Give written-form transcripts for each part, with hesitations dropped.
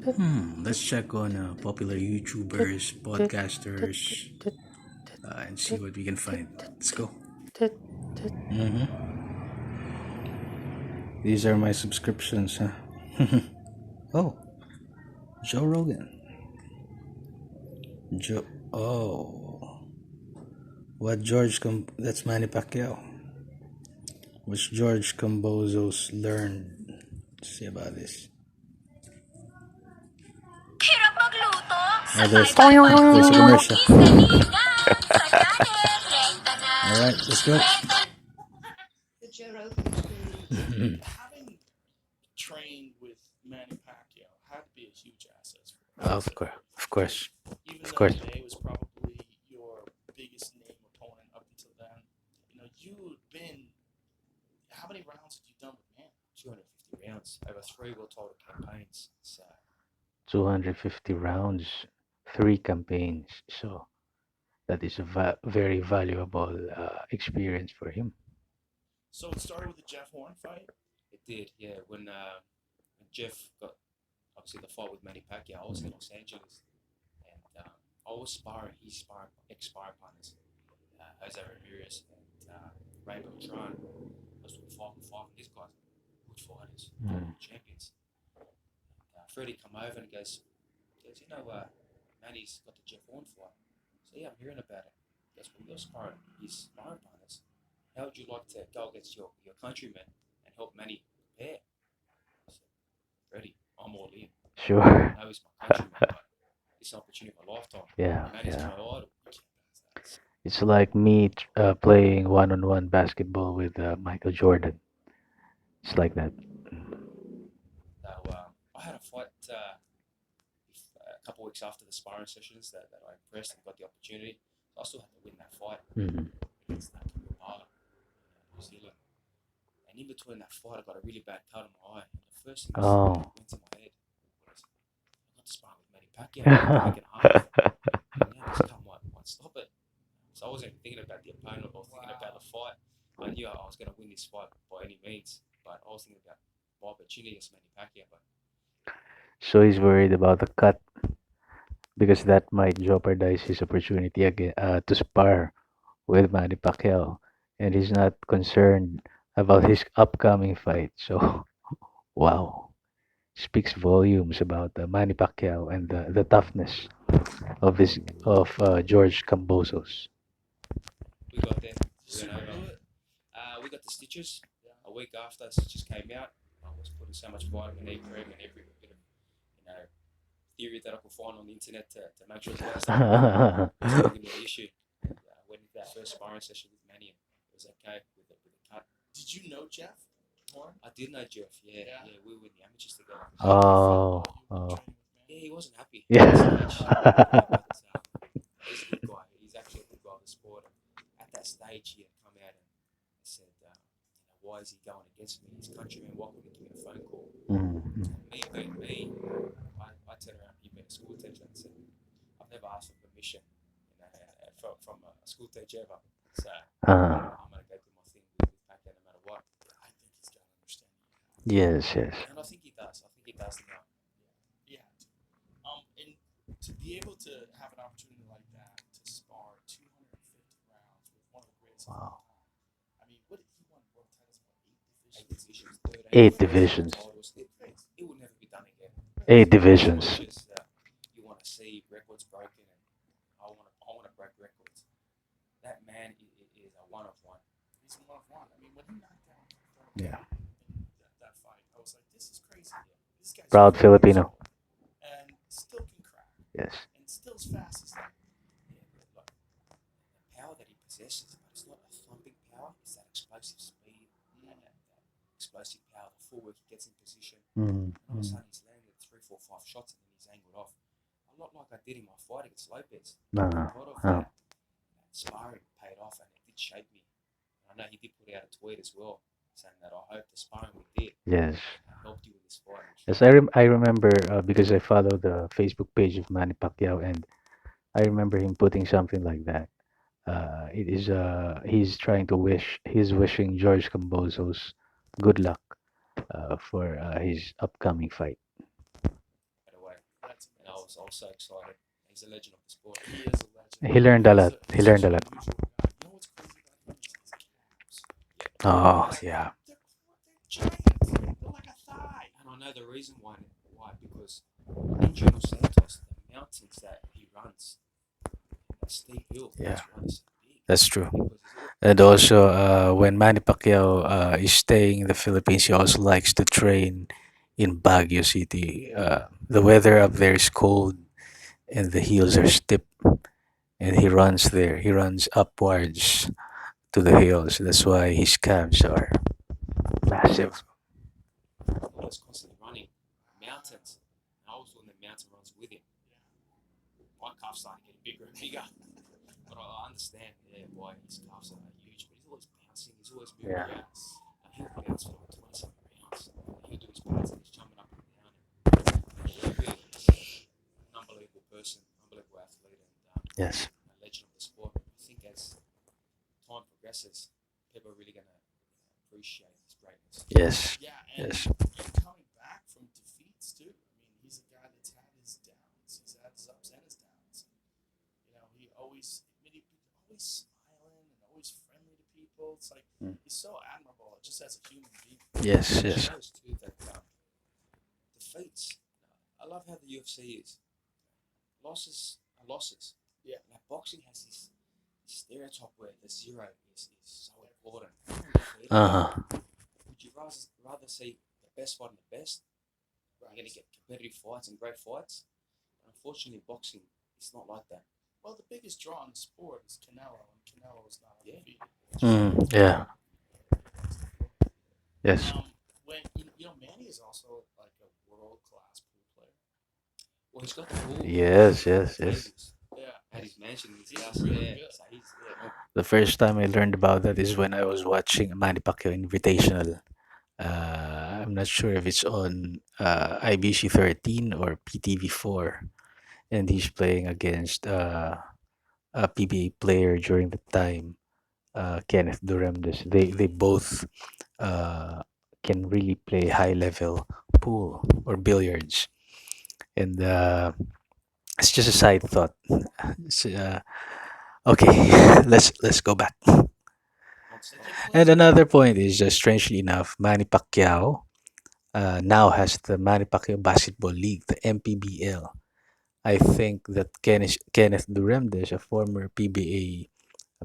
Let's check on popular YouTubers, podcasters, and see what we can find. Let's go. hmm These are my subscriptions, huh? Oh, Joe Rogan. Joe. Oh, what That's Manny Pacquiao. Which George Kambosos learned. Let's see about this. Hirap magluto, Oh, sabay there's a commercial. galingan sa galing. Rekta na, All right, let's go. rekta The Joe Rogan Experience. Having trained with Manny Pacquiao had to be a huge asset for him. Of course, of course, Even of though course. Jay was probably your biggest name opponent up until then, you'd been. How many rounds had you done with Manny? 250 rounds over 3 world title campaigns. So 250 rounds, 3 campaigns. So that is a very valuable experience for him. So it started with the Jeff Horn fight. it did, yeah. When Jeff got obviously the fight with Manny Pacquiao, I was in Los Angeles, and I was sparring his ex-sparring partners, Jose Ramirez and Rainbow Tron. I was doing 5 and 5, and these guys are good fighters, champions. Freddie come over and goes, Manny's got the Jeff Horn fight. So yeah, I'm hearing about it. That's what you're sparring his sparring partners. How would you like to go against your countrymen and help Manny prepare? I said, Freddie, I'm all in. Sure. I know he's my countryman, but it's an opportunity of a lifetime. Yeah, Manny's yeah. my idol. It's like me playing one-on-one basketball with Michael Jordan. It's like that. So I had a fight a couple of weeks after the sparring sessions that I impressed and got the opportunity. So I still had to win that fight hmm against Kambosos, New Zealand. And in between that fight, I got a really bad cut on my eye. And the first thing that Oh. went to my head was, I got to spar with Manny Pacquiao. I can half. And now this cut might stop it. So I wasn't thinking about the opponent. I was thinking about the fight. I knew I was going to win this fight by any means, but I was thinking about my opportunity against Manny Pacquiao. But So he's worried about the cut because that might jeopardize his opportunity again to spar with Manny Pacquiao, and he's not concerned about his upcoming fight. So, wow, speaks volumes about Manny Pacquiao and the toughness of George Kambosos. we got there. We went over. We got the stitches. A week after, stitches came out. I was putting so much vitamin E cream and every bit of, theory that I could find on the internet to make sure it was not going to be an issue. And went into that first sparring session with Manny, and it was okay with the cut. Did you know Jeff Horn? I did know Jeff. Yeah, we were in the amateurs together. Oh, Yeah, he wasn't happy. Yeah. At that stage. But, he's a good guy. He's actually a good guy of the sport. And at that stage, he had come out and said, why is he going against me? His countrymen, why couldn't he give me a phone call? Me being me, I turned around, he being a school teacher, and said, I've never asked for permission from a school teacher ever. So I'm going to go do my thing with Pacquiao no matter what. I think he's got to understand you. Yes, yes. And I think he does. I think he does now. Yeah. And to be able to have an opportunity like that to spar 250 rounds with one of the greatest of all time. I mean, what did he won world titles? What, 8 divisions? 8 divisions. 8 divisions. It will never be done again. 8 divisions. You want to see records broken, and I want to break records. That man is a one of one. He's a one of one. I mean, when he knocked down Yeah. that fight, I was like, this is crazy. This guy's Proud Filipino. and still can crack. Yes. And still as fast as that. Yeah, but the power that he possesses, but it's not a thumping power. It's that explosive speed, that explosive power, the footwork he gets in position. And all of a sudden, he's landed 3, 4, 5 shots, and then he's angled off. A lot like I did in my fight against Lopez. A lot of that sparring paid off, and it did shape me. And I know he did put out a tweet as well, saying that I hope the sparring we did Yes. helped you with this fight. Yes, I remember because I follow the Facebook page of Manny Pacquiao, and I remember him putting something like that. It is he's trying to he's wishing George Kambosos good luck for his upcoming fight. By the way, was so excited. He's a legend of the sport. He is a legend. He learned a He's lot. a, He he's learned such a an lot. unusual guy. You know what's crazy about him is his calves. Oh, Yes, yeah. They're giant. They're like a thigh. and I know the reason why. Why? Because in General Santos, the mountains that he runs, that steep hill, Yeah, that's why they're so big. that's true. Because he's all, And also, when Manny Pacquiao is staying in the Philippines, he also likes to train in Baguio City. The weather up there is cold and the hills are steep, and he runs there. He runs upwards to the hills. That's why his calves are massive. he's always constantly running mountains. And I was doing the mountain runs with him. My calves started getting bigger and bigger. But I understand, yeah, why his calves are huge. But he's always bouncing. He's always moving Yeah. around. And he'll bounce for like 20 something rounds. And he'll do his parts and he's jumping up and down. And really, an unbelievable person, unbelievable athlete, and Yes. a legend of the sport. I think as time progresses, people are really going to appreciate his greatness. Yes. Yeah, and Yes. coming back from defeats too. I mean, he's a guy that's had his downs. He's had his ups and his downs. You know, he always, I mean, he's always smiling and always friendly to people. It's like Mm. he's so admirable just as a human being. Yes. It Yes. shows too that defeats. I love how the UFC is. Losses are losses. Yeah. Like boxing has this stereotype where the zero is so important. Uh huh. Would you rather see the best fighting the best? You're going to get competitive fights and great fights. But unfortunately, boxing, it's not like that. Well, the biggest draw in the sport is Canelo, and Canelo is not Yeah. undefeated. Yeah. Yes. When you know, Manny is also like a world class pool player. Well, he's got the pool. Yes. Yes. Yes. Tables Yeah, at his mansion in his he's house. really Yeah. good. So he's yeah. The first time I learned about that is when I was watching Manny Pacquiao Invitational. I'm not sure if it's on IBC 13 or PTV 4, and he's playing against a PBA player during the time, Kenneth Duremdes. They both uh, can really play high level pool or billiards, and it's just a side thought. It's, okay, let's go back. Not And stop. he And plays with another point is, strangely enough, Manny Pacquiao now has the Manny Pacquiao Basketball League, the MPBL. I think that Kenneth Duremdes, a former PBA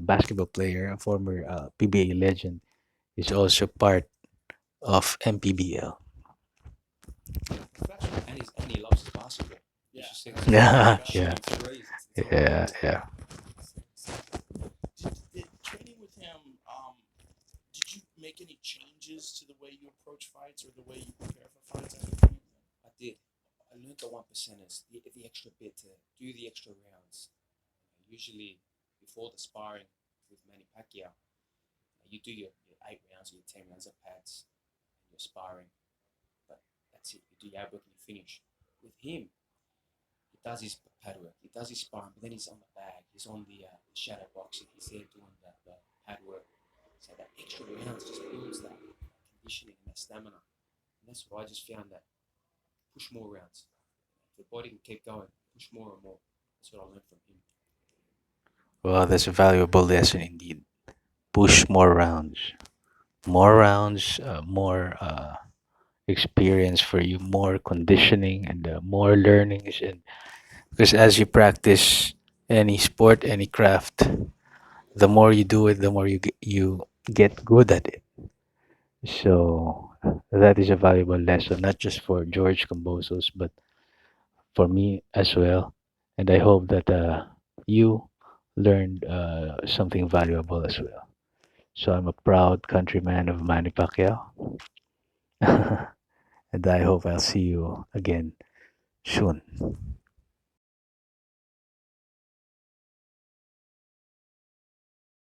basketball player, a former PBA legend, is also part of MPBL. professional. And he loves his basketball. You Yeah, should see and this he's guy Yeah, professional. yeah, shooting threes. It's yeah, unbelievable. yeah. Training with him, did you make any changes to the way you approach fights or the way you prepare for fights after training with him? I did. I learned the 1%ers, the extra bit to do the extra rounds. Usually, before the sparring with Manny Pacquiao, you do your 8 rounds or your 10 rounds of pads, and you're sparring. But that's it. You do your ab work and you finish. With him, he does his pad work, he does his sparring, but then he's on the bag, he's on the shadow boxing, he's there doing the pad work. So that extra rounds just builds that conditioning and that stamina. And that's what I just found that push more rounds. If the body can keep going, push more and more. That's what I learned from him. Well, that's a valuable lesson indeed. Push more rounds. More rounds, more experience for you, more conditioning, and more learnings. And because as you practice any sport, any craft, the more you do it, the more you get good at it. So that is a valuable lesson, not just for George Kambosos, but for me as well. And I hope that you learned something valuable as well. So I'm a proud countryman of Manny Pacquiao. And I hope I'll see you again soon.